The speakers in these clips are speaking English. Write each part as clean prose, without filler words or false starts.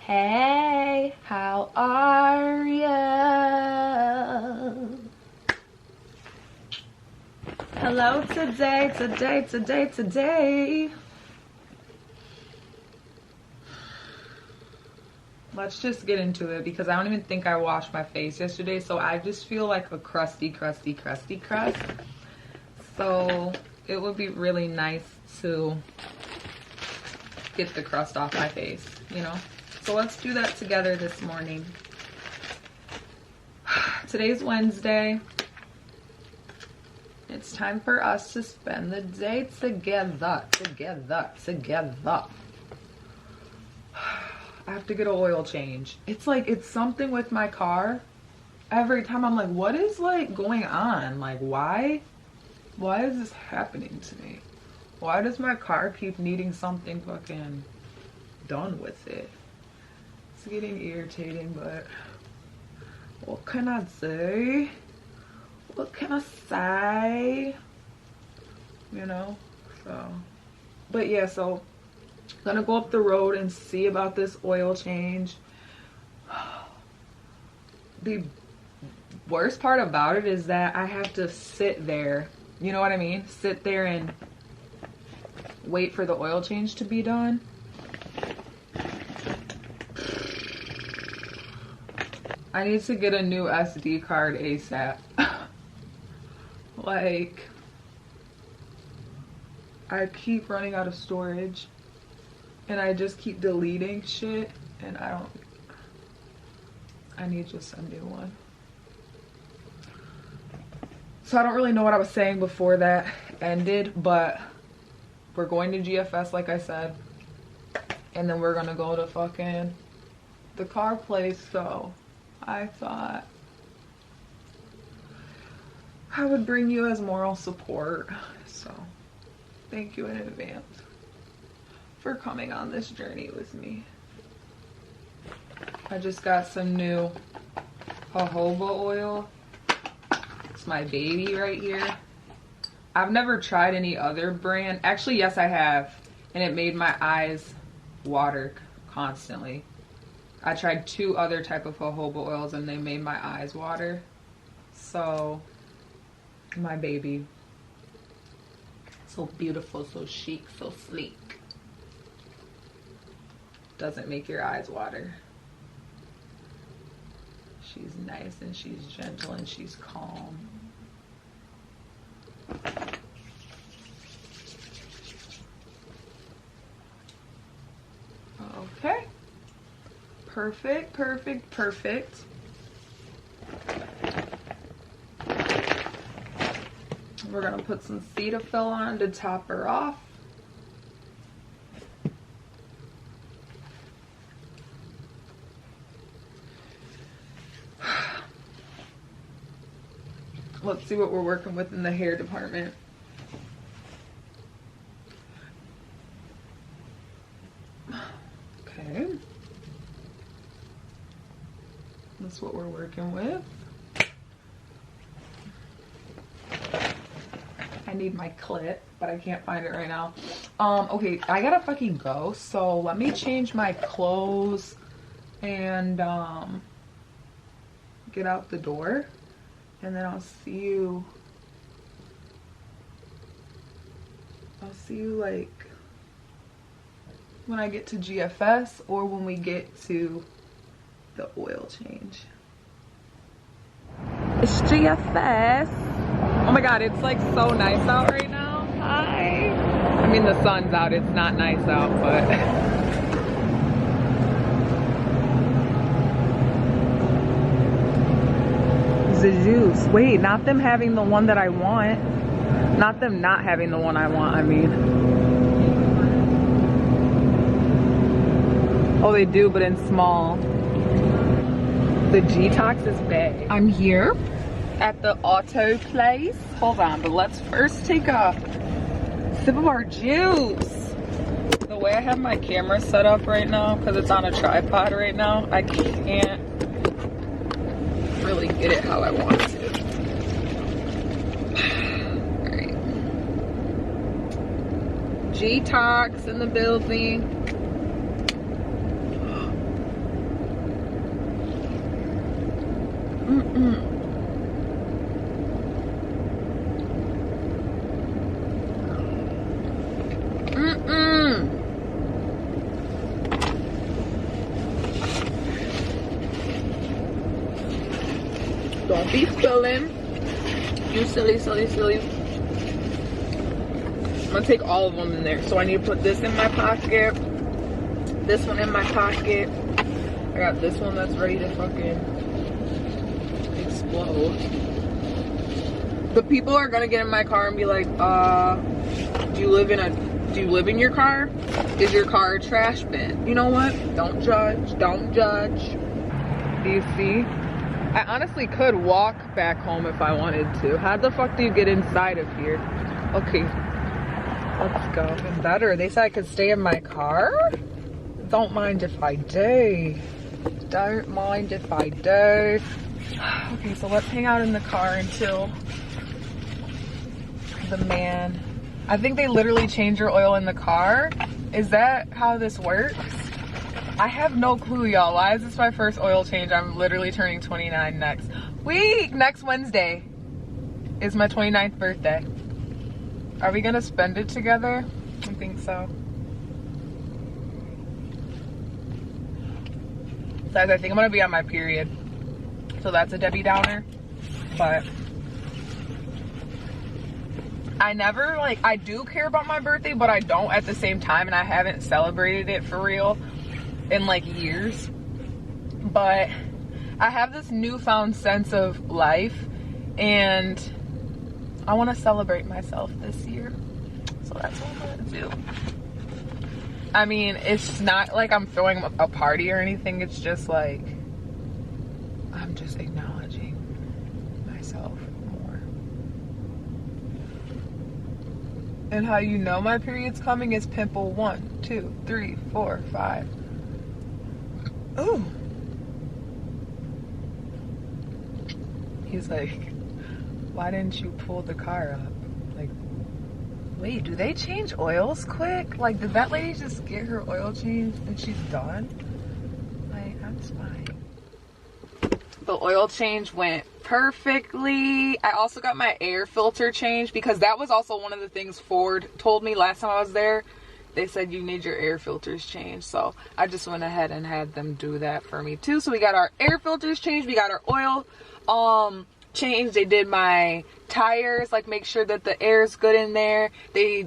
Hey, how are ya? Hello today. Let's just get into it because I don't even think I washed my face yesterday, so I just feel like a crusty crust. So it would be really nice to get the crust off my face, you know? So let's do that together this morning. Today's Wednesday. It's time for us to spend the day together. I have to get an oil change. It's like, it's something with my car. Every time I'm like, what is like going on? Like, why is this happening to me? Why does my car keep needing something fucking done with it? It's getting irritating, but what can I do? What can I say? You know? So, but yeah, so gonna go up the road and see about this oil change. The worst part about it is that I have to sit there. You know what I mean? Sit there and wait for the oil change to be done. I need to get a new SD card ASAP. Like, I keep running out of storage and I just keep deleting shit and I need just a new one. So I don't really know what I was saying before that ended, but we're going to GFS like I said, and then we're gonna go to fucking the car place. So I thought I would bring you as moral support. So thank you in advance for coming on this journey with me. I just got some new jojoba oil. It's my baby right here. I've never tried any other brand. Actually, yes, I have. And it made my eyes water constantly. I tried 2 other type of jojoba oils and they made my eyes water. So, my baby. So beautiful, so chic, so sleek. Doesn't make your eyes water. She's nice and she's gentle and she's calm. Okay. Perfect. We're gonna put some Cetaphil on to top her off. Let's see what we're working with in the hair department. Okay. That's what we're working with. I need my clip, but I can't find it right now. Okay, I gotta fucking go. So let me change my clothes and get out the door. And then I'll see you like when I get to GFS or when we get to the oil change. It's GFS. Oh my god, it's like so nice out right now. Hi. I mean, the sun's out, it's not nice out, but the juice. Wait, not them having the one that I want. Not them not having the one I want, I mean. Oh, they do, but in small. The G-Tox is big. I'm here at the auto place. Hold on, but let's first take a sip of our juice. The way I have my camera set up right now, because it's on a tripod right now, I can't really get it how I want to. Alright. G-Tox in the building. Don't be spilling. You silly, silly, silly. I'm gonna take all of them in there. So I need to put this in my pocket. This one in my pocket. I got this one that's ready to fucking explode. The people are gonna get in my car and be like, do you live in your car? Is your car a trash bin? You know what? Don't judge. Don't judge. Do you see? I honestly could walk back home if I wanted to. How the fuck do you get inside of here? Okay. Let's go. It's better. They said I could stay in my car? Don't mind if I do. Don't mind if I do. Okay, so let's hang out in the car until the man. I think they literally change your oil in the car. Is that how this works? I have no clue, y'all. Why is this my first oil change? I'm literally turning 29 next week. Next Wednesday is my 29th birthday. Are we gonna spend it together? I think so. Guys, I think I'm gonna be on my period. So that's a Debbie Downer. But I never, like, I do care about my birthday, but I don't at the same time, and I haven't celebrated it for real in like years. But I have this newfound sense of life, and I want to celebrate myself this year. So that's what I'm gonna do. I mean, it's not like I'm throwing a party or anything. It's just like I'm just acknowledging myself more. And how you know my period's coming is pimple 1, 2, 3, 4, 5. Ooh. He's like, why didn't you pull the car up? Like, wait, do they change oils quick? Like, did that lady just get her oil changed and she's done? Like, that's fine. The oil change went perfectly. I also got my air filter changed because that was also one of the things Ford told me last time I was there. They said you need your air filters changed. So I just went ahead and had them do that for me too. So we got our air filters changed. We got our oil changed. They did my tires, like make sure that the air is good in there. They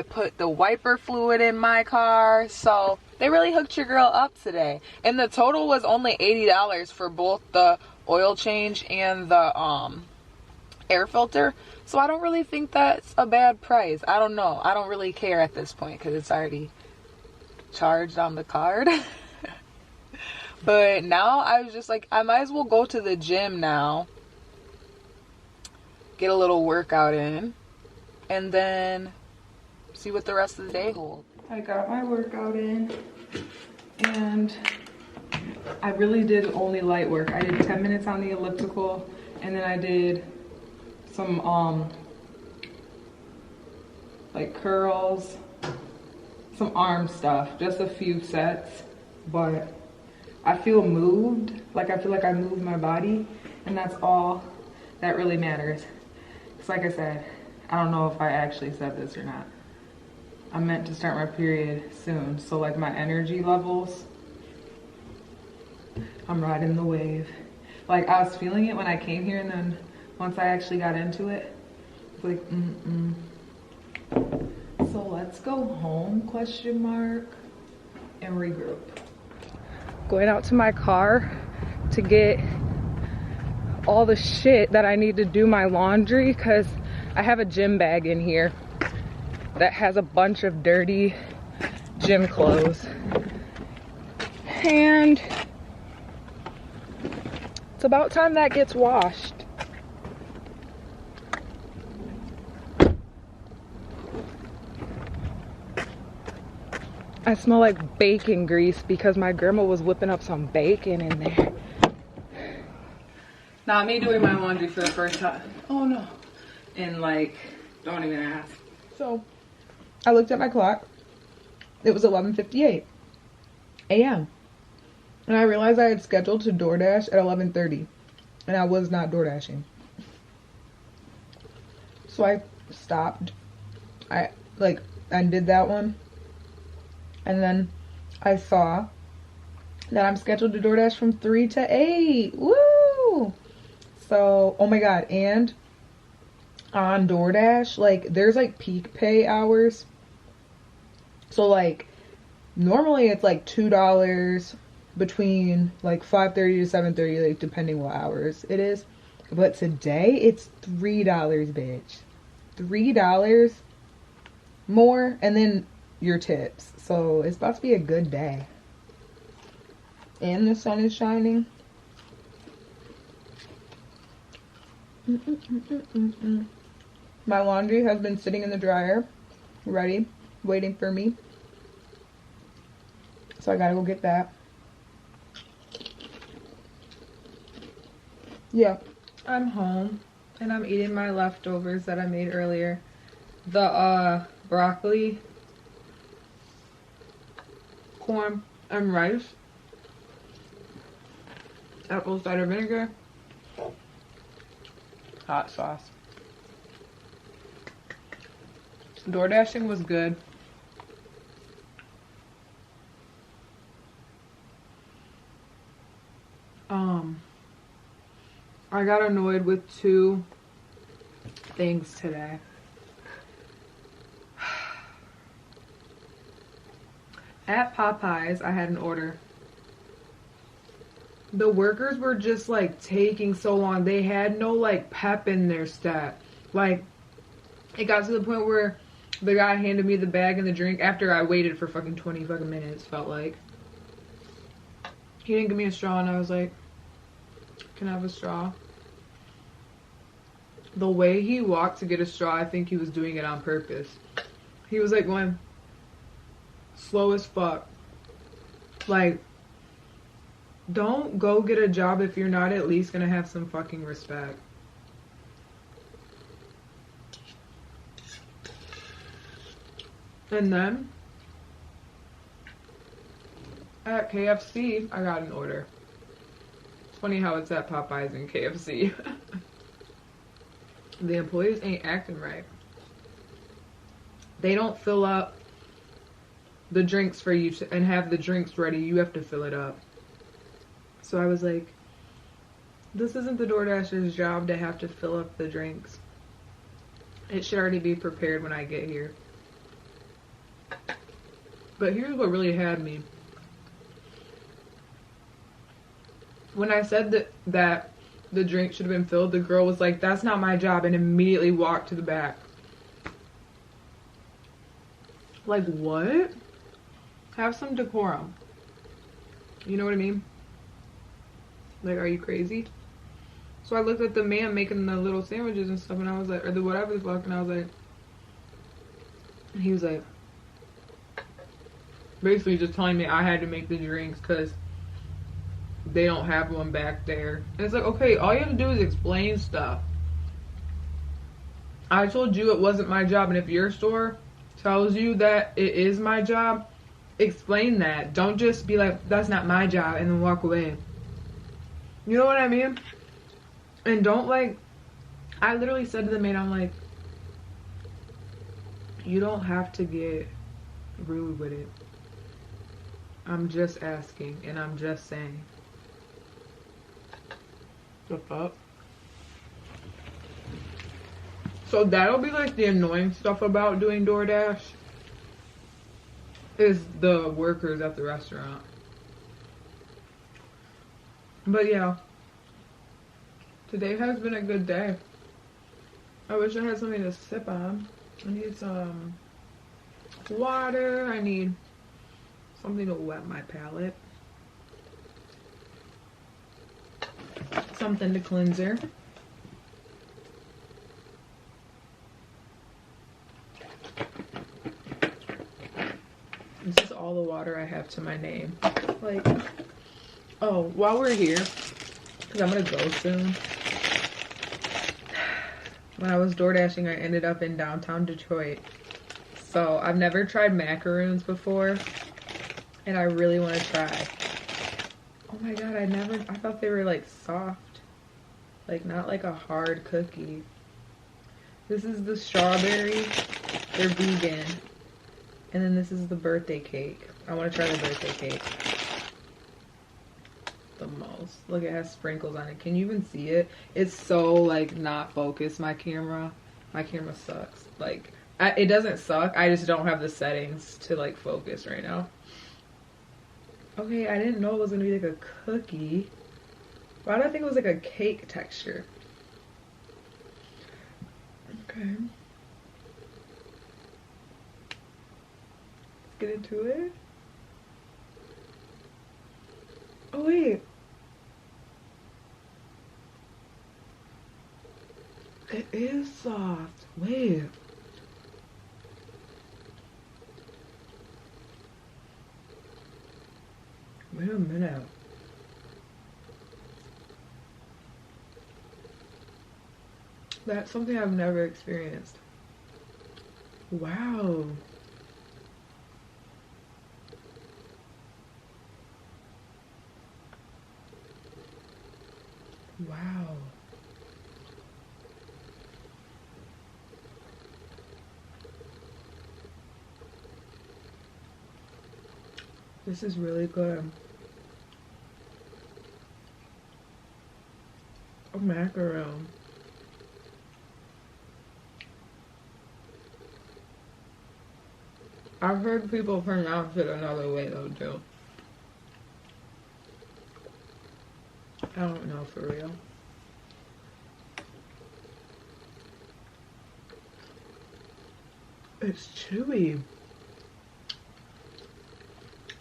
put the wiper fluid in my car. So they really hooked your girl up today. And the total was only $80 for both the oil change and the air filter. So I don't really think that's a bad price. I don't know. I don't really care at this point because it's already charged on the card. But now I was just like, I might as well go to the gym now, get a little workout in, and then see what the rest of the day holds. I got my workout in, and I really did only light work. I did 10 minutes on the elliptical, and then I did some like curls, some arm stuff, just a few sets. But I feel moved, like I feel like I moved my body, and that's all that really matters. Because like I said, I don't know if I actually said this or not, I'm meant to start my period soon, so like my energy levels, I'm riding the wave. Like I was feeling it when I came here, and then once I actually got into it, it's like So let's go home, question mark, and regroup. Going out to my car to get all the shit that I need to do my laundry, because I have a gym bag in here that has a bunch of dirty gym clothes. And it's about time that gets washed. I smell like bacon grease because my grandma was whipping up some bacon in there. Not me doing my laundry for the first time. Oh no. And like, don't even ask. So, I looked at my clock. It was 11:58 a.m. And I realized I had scheduled to DoorDash at 11:30. and I was not door dashing. So I stopped. I did that one. And then I saw that I'm scheduled to DoorDash from 3 to 8. Woo! So, oh my god, and on DoorDash, like, there's like peak pay hours. So like, normally it's like $2 between like 5:30 to 7:30, like depending what hours it is. But today it's $3, bitch. $3 more, and then your tips. So it's about to be a good day. And the sun is shining. My laundry has been sitting in the dryer, ready, waiting for me. So I gotta go get that. Yeah, I'm home and I'm eating my leftovers that I made earlier. The broccoli, corn, and rice. Apple cider vinegar. Hot sauce. Door dashing was good. I got annoyed with 2 things today. At Popeyes, I had an order. The workers were just like taking so long. They had no like pep in their step. Like, it got to the point where the guy handed me the bag and the drink after I waited for fucking 20 fucking minutes, felt like. He didn't give me a straw, and I was like, can I have a straw? The way he walked to get a straw, I think he was doing it on purpose. He was like going slow as fuck. Like, don't go get a job if you're not at least gonna have some fucking respect. And then at KFC, I got an order. It's funny how it's at Popeyes and KFC. The employees ain't acting right. They don't fill up the drinks for you and have the drinks ready. You have to fill it up. So I was like, this isn't the DoorDasher's job to have to fill up the drinks. It should already be prepared when I get here. But here's what really had me. When I said that the drink should have been filled, the girl was like, that's not my job, and immediately walked to the back. Like, what? Have some decorum. You know what I mean? Like, are you crazy? So I looked at the man making the little sandwiches and stuff, and I was like, or the whatever the fuck, and I was like, he was like, basically just telling me I had to make the drinks because they don't have one back there. And it's like, okay, all you have to do is explain stuff. I told you it wasn't my job, and if your store tells you that it is my job, explain that. Don't just be like, that's not my job, and then walk away. You know what I mean? And don't like, I literally said to the man, I'm like, you don't have to get rude with it. I'm just asking, and I'm just saying. The fuck? So that'll be like the annoying stuff about doing DoorDash, is the workers at the restaurant. But yeah, today has been a good day. I wish I had something to sip on. I need some water. I need something to wet my palate. Something to cleanser. This is all the water I have to my name. Like, oh, while we're here, because I'm gonna go soon. When I was door dashing, I ended up in downtown Detroit. So I've never tried macaroons before, and I really want to try. Oh my god, I thought they were like soft. Like, not like a hard cookie. This is the strawberry. They're vegan. And then this is the birthday cake. I want to try the birthday cake the most. Look, it has sprinkles on it. Can you even see it? It's so, like, not focused, my camera. My camera sucks. Like, it doesn't suck. I just don't have the settings to, like, focus right now. Okay, I didn't know it was going to be, like, a cookie. Why did I think it was, like, a cake texture? Okay. Let's get into it. Oh, wait. It is soft. Wait. Wait a minute. That's something I've never experienced. Wow. Wow. This is really good. A macaron. I've heard people pronounce it another way though too. I don't know for real. It's chewy.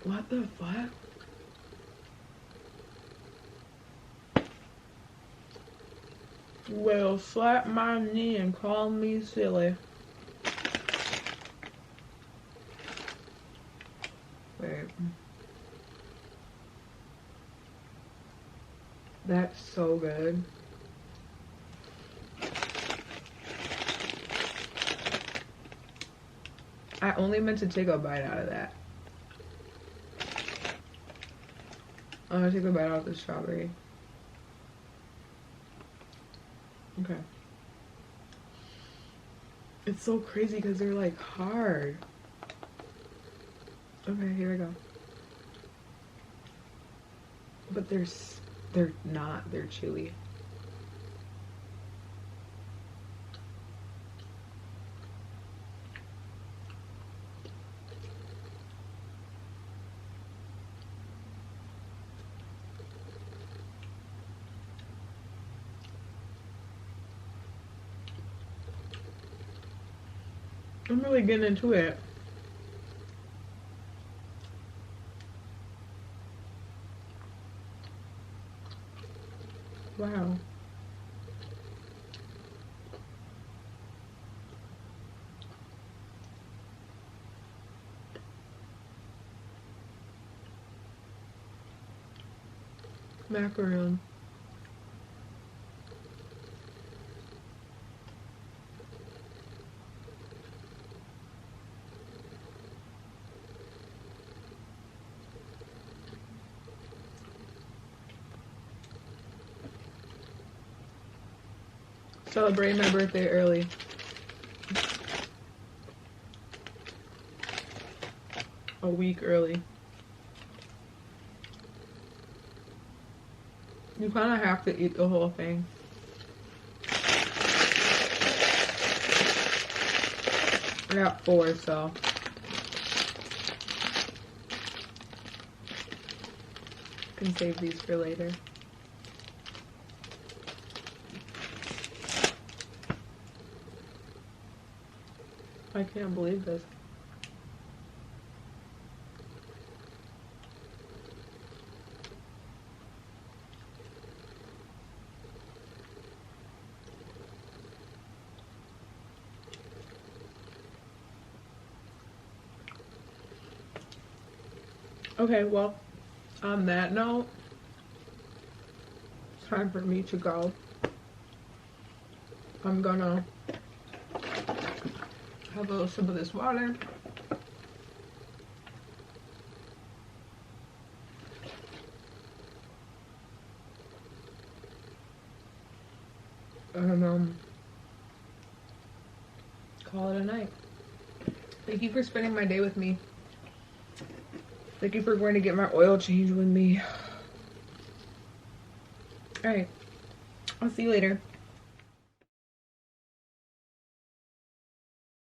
What the fuck? Well, slap my knee and call me silly. Wait. That's so good. I only meant to take a bite out of that. I'm gonna take a bite out of the strawberry. Okay. It's so crazy because they're like hard. Okay, here we go. But they're not. They're chewy. I'm really getting into it. Wow. Macaron. Celebrate my birthday early. A week early. You kind of have to eat the whole thing. I got 4, so. I can save these for later. I can't believe this. Okay, well, on that note, it's time for me to go. I'm gonna have a little sip of this water. And call it a night. Thank you for spending my day with me. Thank you for going to get my oil change with me. Alright. I'll see you later.